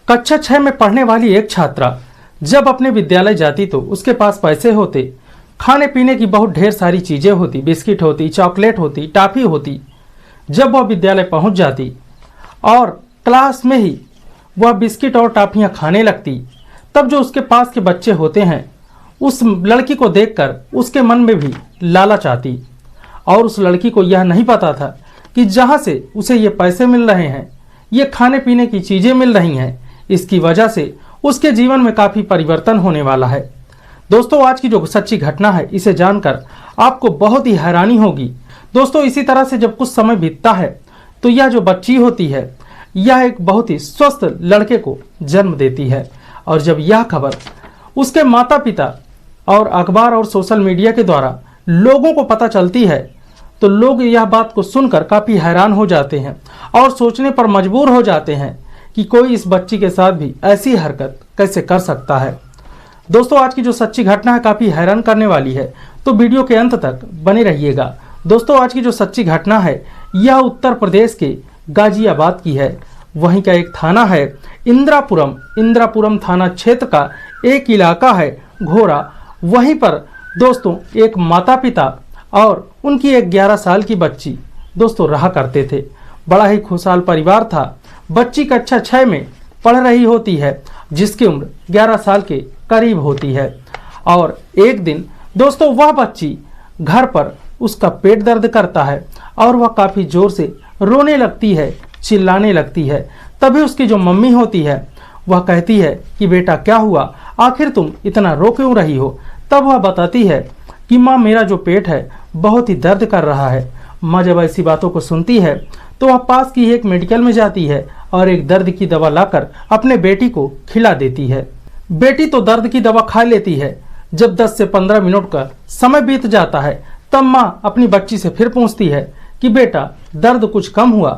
कक्षा 6 में पढ़ने वाली एक छात्रा जब अपने विद्यालय जाती तो उसके पास पैसे होते, खाने पीने की बहुत ढेर सारी चीजें होती, बिस्किट होती, चॉकलेट होती, टॉफी होती। जब वह विद्यालय पहुंच जाती और क्लास में ही वह बिस्किट और टॉफियां खाने लगती, तब जो उसके पास के बच्चे होते हैं उस लड़की को देखकर उसके मन में भी लालच आती। और उस लड़की को यह नहीं पता था कि जहां से उसे ये पैसे मिल रहे हैं, ये खाने पीने की चीजें मिल रही हैं, इसकी वजह से उसके जीवन में काफी परिवर्तन होने वाला है। दोस्तों, आज की जो सच्ची घटना है इसे जानकर आपको बहुत ही हैरानी होगी। दोस्तों, इसी तरह से जब कुछ समय बीतता है तो यह जो बच्ची होती है यह एक बहुत ही स्वस्थ लड़के को जन्म देती है। और जब यह खबर उसके माता पिता और अखबार और सोशल मीडिया के द्वारा लोगों को पता चलती है तो लोग यह बात को सुनकर काफी हैरान हो जाते हैं और सोचने पर मजबूर हो जाते हैं कि कोई इस बच्ची के साथ भी ऐसी हरकत कैसे कर सकता है। दोस्तों, आज की जो सच्ची घटना है काफी हैरान करने वाली है, तो वीडियो के अंत तक बने रहिएगा। दोस्तों, आज की जो सच्ची घटना है यह उत्तर प्रदेश के गाजियाबाद की है। वहीं का एक थाना है इंद्रापुरम थाना क्षेत्र का एक इलाका है घोरा। वहीं पर दोस्तों एक माता पिता और उनकी एक 11 साल की बच्ची दोस्तों रहा करते थे। बड़ा ही खुशहाल परिवार था। बच्ची कक्षा 6 में पढ़ रही होती है, जिसकी उम्र 11 साल के करीब होती है। और एक दिन दोस्तों वह बच्ची घर पर उसका पेट दर्द करता है और वह काफी जोर से रोने लगती है, चिल्लाने लगती है। तभी उसकी जो मम्मी होती है वह कहती है कि बेटा क्या हुआ, आखिर तुम इतना रो क्यों रही हो। तब वह बताती है कि माँ, मेरा जो पेट है बहुत ही दर्द कर रहा है। माँ जब ऐसी बातों को सुनती है तो वह पास की एक मेडिकल में जाती है और एक दर्द की दवा लाकर अपने बेटी को खिला देती है। बेटी तो दर्द की दवा खा लेती है। जब 10 से 15 मिनट का समय बीत जाता है तब माँ अपनी बच्ची से फिर पूछती है कि बेटा दर्द कुछ कम हुआ।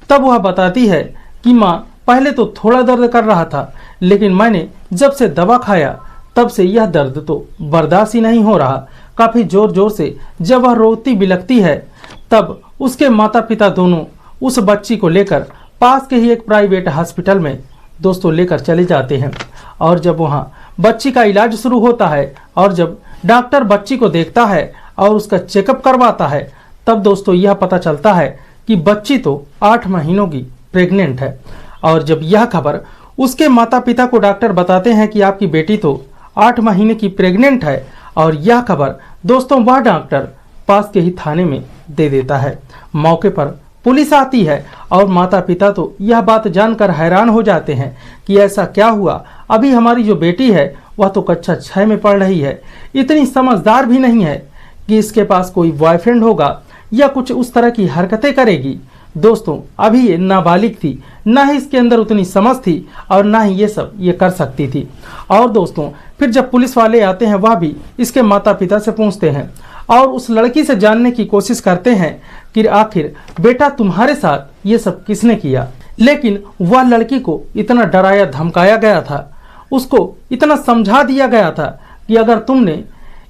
तब वह बताती है कि माँ, पहले तो थोड़ा दर्द कर रहा था, लेकिन मैंने जब से दवा खाया तब से यह दर्द तो बर्दाश्त ही नहीं हो रहा। काफी जोर जोर से जब वह रोती बिलखती है तब उसके माता पिता दोनों उस बच्ची को लेकर पास के ही एक प्राइवेट हॉस्पिटल में दोस्तों लेकर चले जाते हैं। और जब वहाँ बच्ची का इलाज शुरू होता है और जब डॉक्टर बच्ची को देखता है और उसका चेकअप करवाता है तब दोस्तों यह पता चलता है कि बच्ची तो 8 महीनों की प्रेग्नेंट है। और जब यह खबर उसके माता पिता को डॉक्टर बताते हैं कि आपकी बेटी तो 8 महीने की प्रेग्नेंट है, और यह खबर दोस्तों वह डॉक्टर पास के ही थाने में दे देता है। मौके पर पुलिस आती है और माता पिता तो यह बात जानकर हैरान हो जाते हैं कि ऐसा क्या हुआ। अभी हमारी जो बेटी है वह तो कक्षा 6 में पढ़ रही है, इतनी समझदार भी नहीं है कि इसके पास कोई बॉयफ्रेंड होगा या कुछ उस तरह की हरकतें करेगी। दोस्तों अभी ये नाबालिग थी, ना ही इसके अंदर उतनी समझ थी और ना ही ये कर सकती थी। और दोस्तों फिर जब पुलिस वाले आते हैं वह भी इसके माता पिता से पूछते हैं और उस लड़की से जानने की कोशिश करते हैं कि आखिर बेटा तुम्हारे साथ ये सब किसने किया। लेकिन वह लड़की को इतना डराया धमकाया गया था, उसको इतना समझा दिया गया था कि अगर तुमने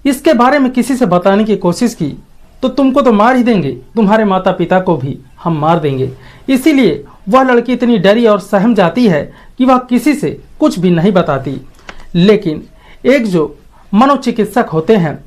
इसके बारे में किसी से बताने की कोशिश की तो तुमको तो मार ही देंगे, तुम्हारे माता पिता को भी हम मार देंगे। इसीलिए वह लड़की इतनी डरी और सहम जाती है कि वह किसी से कुछ भी नहीं बताती। लेकिन एक जो मनोचिकित्सक होते हैं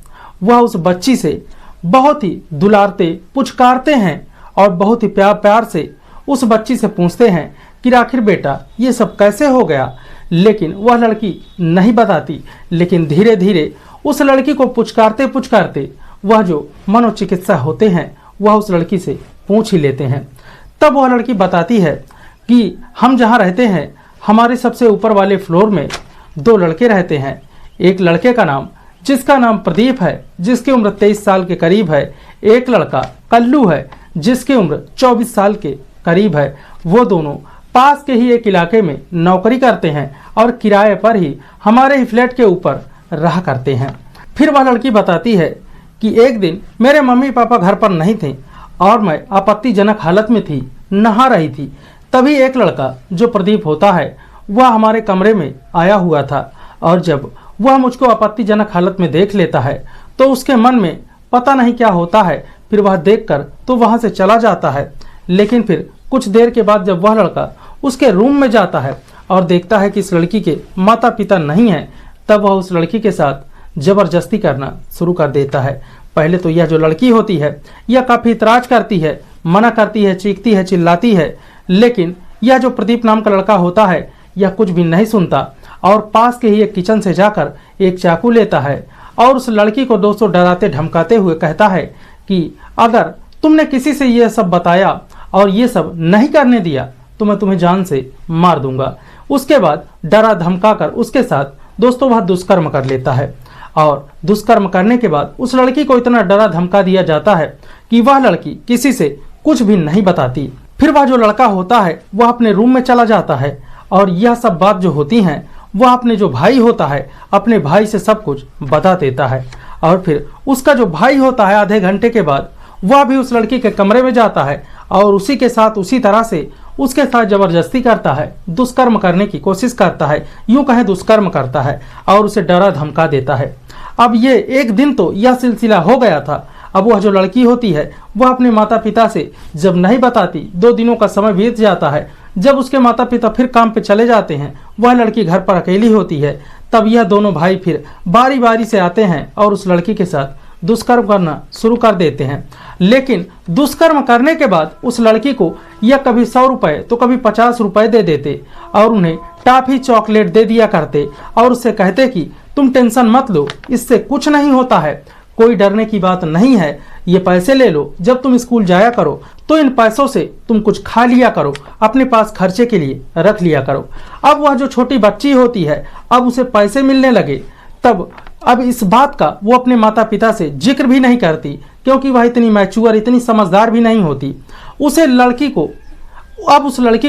वह उस बच्ची से बहुत ही दुलारते पुचकारते हैं और बहुत ही प्यार से उस बच्ची से पूछते हैं कि आखिर बेटा ये सब कैसे हो गया। लेकिन वह लड़की नहीं बताती। लेकिन धीरे धीरे उस लड़की को पुचकारते पुचकारते वह जो मनोचिकित्सक होते हैं वह उस लड़की से पूछ ही लेते हैं। तब वह लड़की बताती है कि हम जहाँ रहते हैं हमारे सबसे ऊपर वाले फ्लोर में 2 लड़के रहते हैं। एक लड़के का नाम जिसका नाम प्रदीप है, जिसकी उम्र 23 साल के करीब है। एक लड़का कल्लू है जिसकी उम्र 24 साल के करीब है। वो दोनों पास के ही एक इलाके में नौकरी करते हैं और किराए पर ही हमारे ही फ्लैट के ऊपर रहा करते हैं। फिर वह लड़की बताती है कि एक दिन मेरे मम्मी पापा घर पर नहीं थे और मैं आपत्तिजनक हालत में थी, नहा रही थी। तभी एक लड़का जो प्रदीप होता है वह हमारे कमरे में आया हुआ था और जब वह मुझको आपत्तिजनक हालत में देख लेता है तो उसके मन में पता नहीं क्या होता है। फिर वह देखकर तो वहां से चला जाता है। लेकिन फिर कुछ देर के बाद जब वह लड़का उसके रूम में जाता है और देखता है कि इस लड़की के माता पिता नहीं हैं, तब वह उस लड़की के साथ जबरदस्ती करना शुरू कर देता है। पहले तो यह जो लड़की होती है यह काफ़ी इतराज करती है, मना करती है, चीखती है, चिल्लाती है, लेकिन यह जो प्रदीप नाम का लड़का होता है यह कुछ भी नहीं सुनता और पास के ही एक किचन से जाकर एक चाकू लेता है और उस लड़की को दोस्तों डराते धमकाते हुए कहता है कि अगर तुमने किसी से यह सब बताया और ये सब नहीं करने दिया तो मैं तुम्हें जान से मार दूंगा। उसके बाद डरा धमका कर उसके साथ दोस्तों वह दुष्कर्म कर लेता है और दुष्कर्म करने के बाद उस लड़की को इतना डरा धमका दिया जाता है कि वह लड़की किसी से कुछ भी नहीं बताती। फिर वह जो लड़का होता है वह अपने रूम में चला जाता है और यह सब बात जो होती हैं वह अपने जो भाई होता है अपने भाई से सब कुछ बता देता है। और फिर उसका जो भाई होता है आधे घंटे के बाद वह भी उस लड़की के कमरे में जाता है और उसी के साथ उसी तरह से उसके साथ जबरदस्ती करता है, दुष्कर्म करने की कोशिश करता है, यूं कहें दुष्कर्म करता है और उसे डरा धमका देता है। अब ये एक दिन तो यह सिलसिला हो गया था। अब वह जो लड़की होती है वह अपने माता पिता से जब नहीं बताती, 2 दिनों का समय बीत जाता है। जब उसके माता पिता फिर काम पे चले जाते हैं, वह लड़की घर पर अकेली होती है। तब यह दोनों भाई फिर बारी बारी से आते हैं और उस लड़की के साथ दुष्कर्म करना शुरू कर देते हैं। लेकिन दुष्कर्म करने के बाद उस लड़की को यह कभी 100 रुपए तो कभी 50 रुपए दे देते और उन्हें टॉफी चॉकलेट दे दिया करते और उससे कहते कि तुम टेंशन मत लो, इससे कुछ नहीं होता है, कोई डरने की बात नहीं है, ये पैसे ले लो, जब तुम स्कूल जाया करो तो इन पैसों से तुम कुछ खा लिया करो, अपने पास खर्चे के लिए रख लिया करो। अब वह जो छोटी बच्ची होती है अब उसे पैसे मिलने लगे, तब अब इस बात का वो अपने माता पिता से जिक्र भी नहीं करती क्योंकि वह इतनी मैच्योर, इतनी समझदार भी नहीं होती। उस लड़की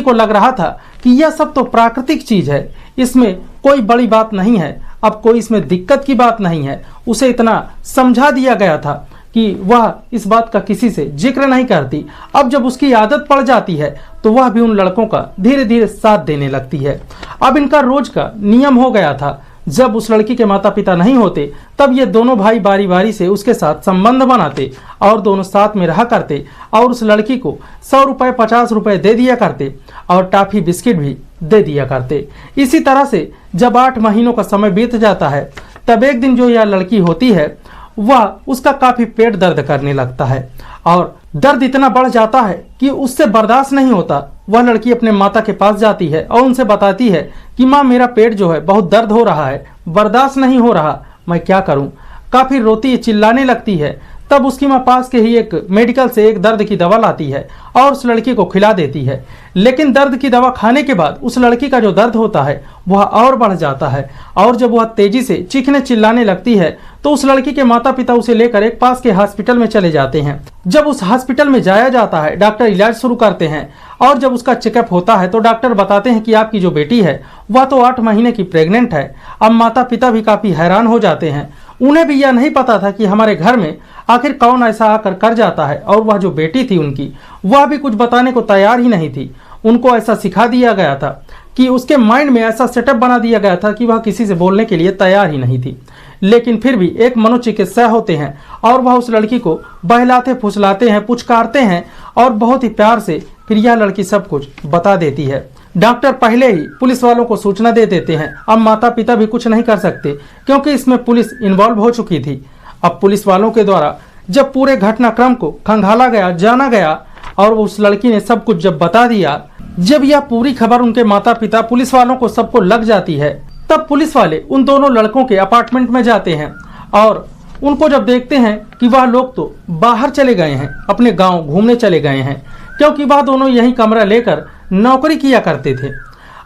को लग रहा था कि यह सब तो प्राकृतिक चीज है, इसमें कोई बड़ी बात नहीं है, अब कोई इसमें दिक्कत की बात नहीं है। उसे इतना समझा दिया गया था कि वह इस बात का किसी से जिक्र नहीं करती। अब जब उसकी आदत पड़ जाती है तो वह भी उन लड़कों का धीरे धीरे साथ देने लगती है। अब इनका रोज का नियम हो गया था, जब उस लड़की के माता पिता नहीं होते तब ये दोनों भाई बारी बारी से उसके साथ संबंध बनाते और दोनों साथ में रहा करते और उस लड़की को 100 रुपए 50 रुपए दे दिया करते और टॉफी बिस्किट भी दे दिया करते। इसी तरह से जब 8 महीनों का समय बीत जाता है तब एक दिन जो यह लड़की होती है वह उसका काफी पेट दर्द करने लगता है और दर्द इतना बढ़ जाता है कि उससे बर्दाश्त नहीं होता। वह लड़की अपने माता के पास जाती है और उनसे बताती है कि माँ मेरा पेट जो है बहुत दर्द हो रहा है, बर्दाश्त नहीं हो रहा, मैं क्या करूं। काफी रोती चिल्लाने लगती है। तब उसकी माँ पास के ही एक मेडिकल से एक दर्द की दवा लाती है और उस लड़की को खिला देती है। लेकिन दर्द की दवा खाने के बाद उस लड़की का जो दर्द होता है वह और बढ़ जाता है और जब वह तेजी से चीखने चिल्लाने लगती है तो उस लड़की के माता पिता उसे लेकर एक पास के हॉस्पिटल में चले जाते हैं। जब उस हॉस्पिटल में जाया जाता है डॉक्टर इलाज शुरू करते हैं और जब उसका चेकअप होता है तो डॉक्टर बताते हैं कि आपकी जो बेटी है वह तो 8 महीने की प्रेग्नेंट है। अब माता पिता भी काफी हैरान हो जाते हैं, उन्हें भी यह नहीं पता था कि हमारे घर में आखिर कौन ऐसा आकर कर जाता है। और वह जो बेटी थी उनकी वह भी कुछ बताने को तैयार ही नहीं थी। उनको ऐसा सिखा दिया गया था कि उसके माइंड में ऐसा सेटअप बना दिया गया था कि वह किसी से बोलने के लिए तैयार ही नहीं थी। लेकिन फिर भी एक मनोचिकित्सा होते हैं और वह उस लड़की को बहलाते फुसलाते हैं, पुचकारते हैं और बहुत ही प्यार से फिर यह लड़की सब कुछ बता देती है। डॉक्टर पहले ही पुलिस वालों को सूचना दे देते हैं। अब माता पिता भी कुछ नहीं कर सकते क्योंकि इसमें पुलिस इन्वॉल्व हो चुकी थी। अब पुलिस वालों के द्वारा जब पूरे घटनाक्रम को खंगाला गया, जाना गया और उस लड़की ने सब कुछ जब बता दिया, जब यह पूरी खबर उनके माता पिता पुलिस वालों को सबको लग जाती है, तब पुलिस वाले उन दोनों लड़कों के अपार्टमेंट में जाते हैं और उनको जब देखते हैं कि वह लोग तो बाहर चले गए हैं, अपने गांव घूमने चले गए हैं, क्योंकि वह दोनों यही कमरा लेकर नौकरी किया करते थे।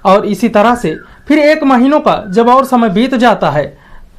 और इसी तरह से फिर 1 महीनों का जब और समय बीत जाता है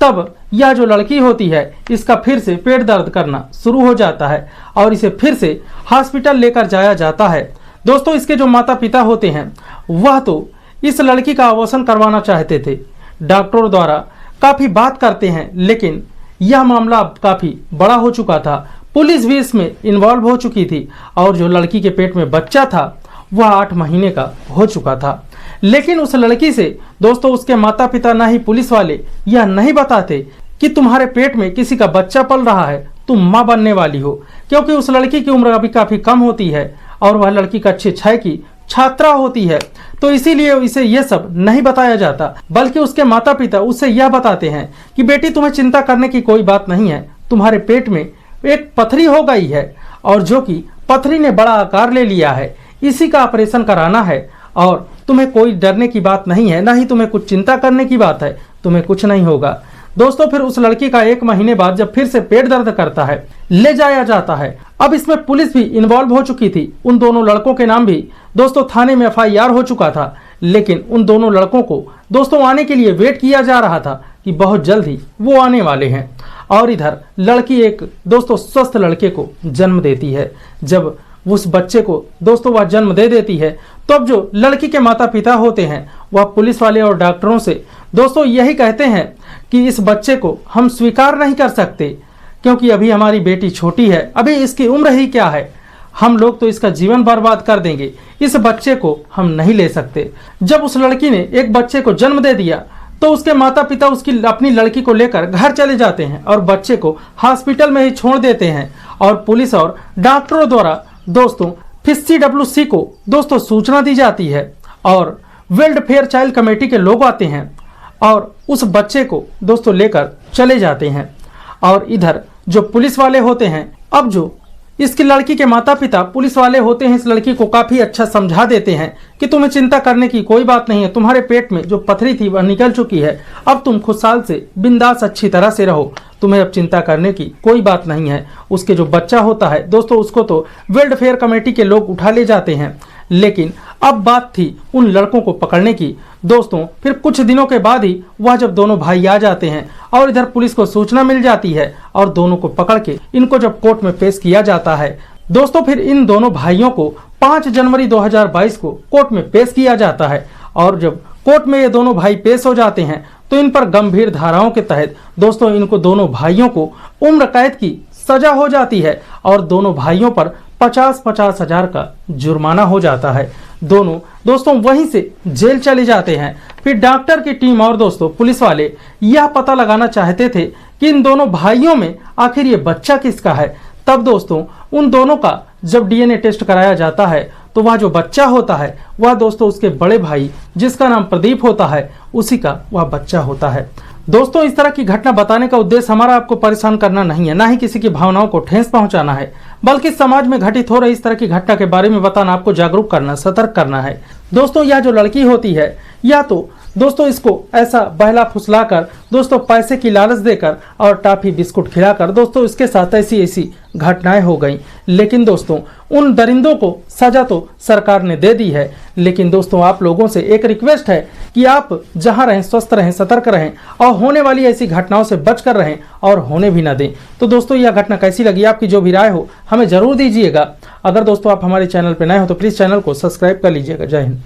तब यह जो लड़की होती है इसका फिर से पेट दर्द करना शुरू हो जाता है और इसे फिर से हॉस्पिटल लेकर जाया जाता है। दोस्तों, इसके जो माता पिता होते हैं वह तो इस लड़की का अबॉर्शन करवाना चाहते थे। डॉक्टरों द्वारा काफी बात करते हैं लेकिन यह मामला अब काफी बड़ा हो चुका था। पुलिस भी इसमें इन्वॉल्व हो चुकी थी और जो लड़की के पेट में बच्चा था वह 8 महीने का हो चुका था। लेकिन उस लड़की से दोस्तों उसके माता पिता ना ही पुलिस वाले यह नहीं बताते कि तुम्हारे पेट में किसी का बच्चा पल रहा है, तुम माँ बनने वाली हो, क्योंकि उस लड़की की उम्र अभी काफी कम होती है और वह लड़की कक्षा 6 की छात्रा होती है, तो इसीलिए इसे यह सब नहीं बताया जाता, बल्कि उसके माता पिता उसे यह बताते हैं कि बेटी तुम्हें चिंता करने की कोई बात नहीं है, तुम्हारे पेट में एक पथरी हो गई है और जो कि पथरी ने बड़ा आकार ले लिया है, इसी का ऑपरेशन कराना है और तुम्हें कोई डरने की बात नहीं है, ना ही तुम्हें कुछ चिंता करने की बात है, तुम्हें कुछ नहीं होगा। दोस्तों फिर उस लड़की का 1 महीने बाद जब फिर से पेट दर्द करता है, ले जाया जाता है। अब इसमें पुलिस भी इन्वॉल्व हो चुकी थी, उन दोनों लड़कों के नाम भी दोस्तों थाने में FIR हो चुका था, लेकिन उन दोनों लड़कों को दोस्तों आने के लिए वेट किया जा रहा था कि बहुत जल्द ही वो आने वाले हैं। और इधर लड़की एक दोस्तों स्वस्थ लड़के को जन्म देती है। जब उस बच्चे को दोस्तों वह जन्म दे देती है, तो अब जो लड़की के माता पिता होते हैं वह पुलिस वाले और डॉक्टरों से दोस्तों यही कहते हैं कि इस बच्चे को हम स्वीकार नहीं कर सकते, क्योंकि अभी हमारी बेटी छोटी है, अभी इसकी उम्र ही क्या है, हम लोग तो इसका जीवन बर्बाद कर देंगे, इस बच्चे को हम नहीं ले सकते। जब उस लड़की ने एक बच्चे को जन्म दे दिया तो उसके माता पिता उसकी अपनी लड़की को लेकर घर चले जाते हैं और बच्चे को हॉस्पिटल में ही छोड़ देते हैं। और पुलिस और डॉक्टरों द्वारा दोस्तों फिर CWC को दोस्तों सूचना दी जाती है और वेलफेयर चाइल्ड कमेटी के लोग आते हैं और उस बच्चे को दोस्तों लेकर चले जाते हैं। और इधर जो पुलिस वाले होते हैं, अब जो इसकी लड़की के माता पिता पुलिस वाले होते हैं, इस लड़की को काफी अच्छा समझा देते हैं कि तुम्हें चिंता करने की कोई बात नहीं है, तुम्हारे पेट में जो पथरी थी वह निकल चुकी है, अब तुम खुशहाल से बिंदास अच्छी तरह से रहो, तुम्हें अब चिंता करने की कोई बात नहीं है। उसके जो बच्चा होता है दोस्तों उसको तो वेलफेयर कमेटी के लोग उठा ले जाते हैं, लेकिन अब बात थी उन लड़कों को पकड़ने की। दोस्तों फिर कुछ दिनों के बाद ही वह जब दोनों भाई आ जाते हैं और इधर पुलिस को सूचना मिल जाती है और दोनों को पकड़ के इनको जब कोर्ट में पेश किया जाता है, दोस्तों फिर इन दोनों भाइयों को 5 जनवरी 2022 को कोर्ट में पेश किया जाता है। और जब कोर्ट में ये दोनों भाई पेश हो जाते हैं तो इन पर गंभीर धाराओं के तहत दोस्तों इनको दोनों भाइयों को उम्र कैद की सजा हो जाती है और दोनों भाइयों पर 50-50 हजार का जुर्माना हो जाता है। दोनों दोस्तों वहीं से जेल चले जाते हैं। फिर डॉक्टर की टीम और दोस्तों पुलिस वाले यह पता लगाना चाहते थे कि इन दोनों भाइयों में आखिर ये बच्चा किसका है। तब दोस्तों उन दोनों का जब DNA टेस्ट कराया जाता है तो वह जो बच्चा होता है वह दोस्तों उसके बड़े भाई जिसका नाम प्रदीप होता है उसी का वह बच्चा होता है। दोस्तों इस तरह की घटना बताने का उद्देश्य हमारा आपको परेशान करना नहीं है, ना ही किसी की भावनाओं को ठेस पहुंचाना है, बल्कि समाज में घटित हो रही इस तरह की घटना के बारे में बताना, आपको जागरूक करना, सतर्क करना है। दोस्तों यह जो लड़की होती है या तो दोस्तों इसको ऐसा बहला फुसलाकर दोस्तों पैसे की लालच देकर और टॉफी बिस्कुट खिलाकर दोस्तों इसके साथ ऐसी घटनाएं हो गई। लेकिन दोस्तों उन दरिंदों को सजा तो सरकार ने दे दी है, लेकिन दोस्तों आप लोगों से एक रिक्वेस्ट है कि आप जहां रहें स्वस्थ रहें, सतर्क रहें और होने वाली ऐसी घटनाओं से बचकर रहें और होने भी ना दें। तो दोस्तों यह घटना कैसी लगी, आपकी जो भी राय हो हमें जरूर दीजिएगा। अगर दोस्तों आप हमारे चैनल पर नए हो तो प्लीज़ चैनल को सब्सक्राइब कर लीजिएगा। जय हिंद।